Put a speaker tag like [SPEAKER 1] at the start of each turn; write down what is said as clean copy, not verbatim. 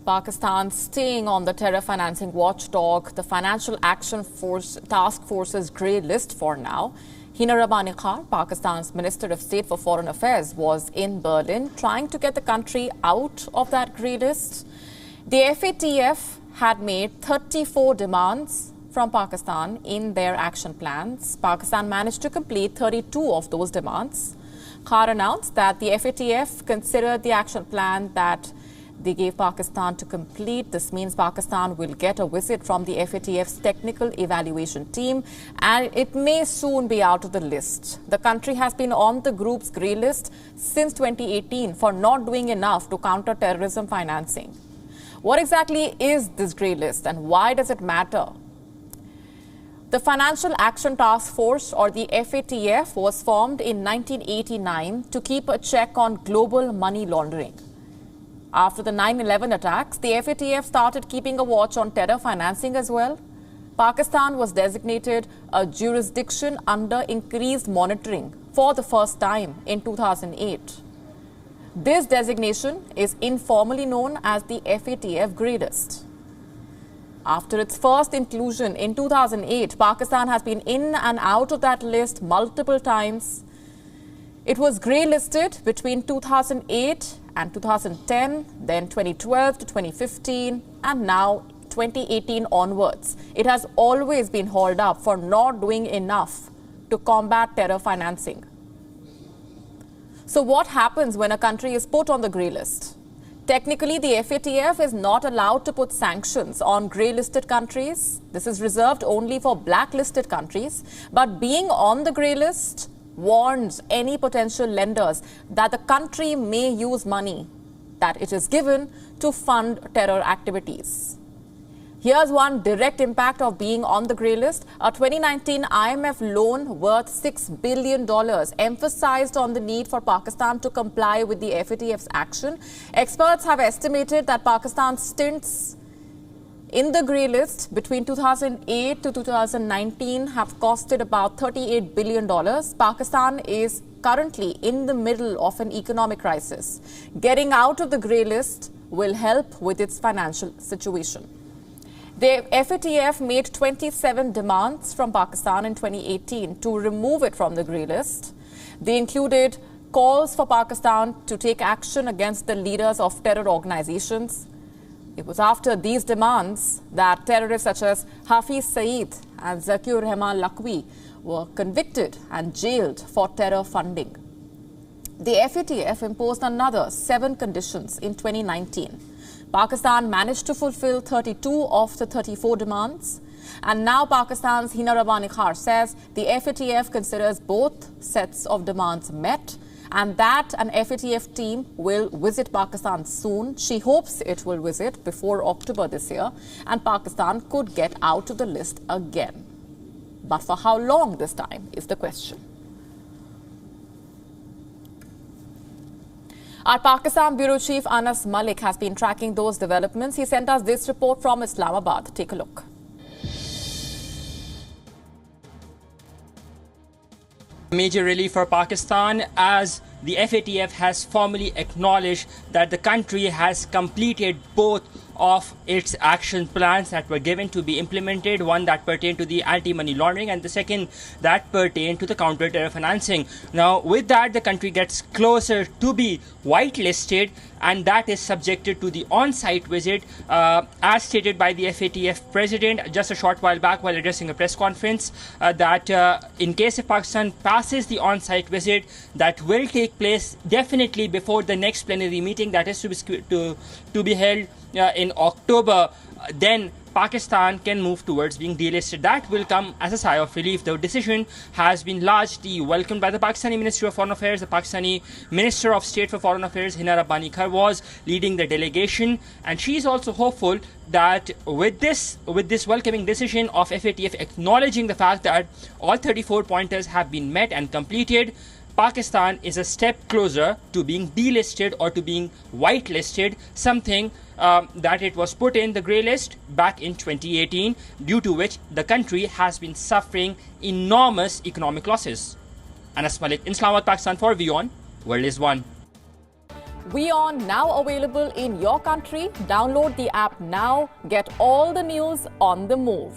[SPEAKER 1] Pakistan staying on the terror financing watchdog, the Financial Action Force Task Force's grey list for now. Hina Rabbani Khan, Pakistan's Minister of State for Foreign Affairs, was in Berlin trying to get the country out of that grey list. The FATF had made 34 demands from Pakistan in their action plans. Pakistan managed to complete 32 of those demands. Khan announced that the FATF considered the action plan that they gave Pakistan to complete. This means Pakistan will get a visit from the FATF's technical evaluation team, and it may soon be out of the list. The country has been on the group's grey list since 2018 for not doing enough to counter terrorism financing. What exactly is this grey list and why does it matter? The Financial Action Task Force, or the FATF, was formed in 1989 to keep a check on global money laundering. After the 9/11 attacks, the FATF started keeping a watch on terror financing as well. Pakistan was designated a jurisdiction under increased monitoring for the first time in 2008. This designation is informally known as the FATF Grey List. After its first inclusion in 2008, Pakistan has been in and out of that list multiple times. It was grey listed between 2008 and 2010, then 2012 to 2015, and now 2018 onwards. It has always been hauled up for not doing enough to combat terror financing. So what happens when a country is put on the grey list? Technically, the FATF is not allowed to put sanctions on grey-listed countries. This is reserved only for blacklisted countries. But being on the grey list warns any potential lenders that the country may use money that it is given to fund terror activities. Here's one direct impact of being on the grey list. A 2019 IMF loan worth $6 billion emphasized on the need for Pakistan to comply with the FATF's action. Experts have estimated that Pakistan's stints in the grey list between 2008 to 2019 have costed about $38 billion. Pakistan is currently in the middle of an economic crisis. Getting out of the grey list will help with its financial situation. The FATF made 27 demands from Pakistan in 2018 to remove it from the grey list. They included calls for Pakistan to take action against the leaders of terror organizations. It was after these demands that terrorists such as Hafiz Saeed and Zakir Rahman Lakwi were convicted and jailed for terror funding. The FATF imposed another 7 conditions in 2019. Pakistan managed to fulfill 32 of the 34 demands. And now Pakistan's Hina Rabbani Khan says the FATF considers both sets of demands met and that an FATF team will visit Pakistan soon. She hopes it will visit before October this year and Pakistan could get out of the list again. But for how long this time is the question. Our Pakistan Bureau Chief Anas Malik has been tracking those developments. He sent us this report from Islamabad. Take a look.
[SPEAKER 2] Major relief for Pakistan as the FATF has formally acknowledged that the country has completed both of its action plans that were given to be implemented, one that pertained to the anti-money laundering and the second that pertained to the counter-terror financing. Now, with that, the country gets closer to be whitelisted, and that is subjected to the on-site visit, as stated by the FATF president just a short while back while addressing a press conference, that in case if Pakistan passes the on-site visit, that will take place definitely before the next plenary meeting that is to be held in October. Then Pakistan can move towards being delisted. That will come as a sigh of relief. The decision has been largely welcomed by the Pakistani Ministry of Foreign Affairs. The Pakistani Minister of State for Foreign Affairs, Hina Rabbani Khan, was leading the delegation, and she is also hopeful that with this welcoming decision of FATF acknowledging the fact that all 34 pointers have been met and completed, Pakistan is a step closer to being delisted or to being whitelisted, something that it was put in the grey list back in 2018, due to which the country has been suffering enormous economic losses. Anas Malik in Islamabad, Pakistan for WION World is One.
[SPEAKER 1] WION now available in your country. Download the app now. Get all the news on the move.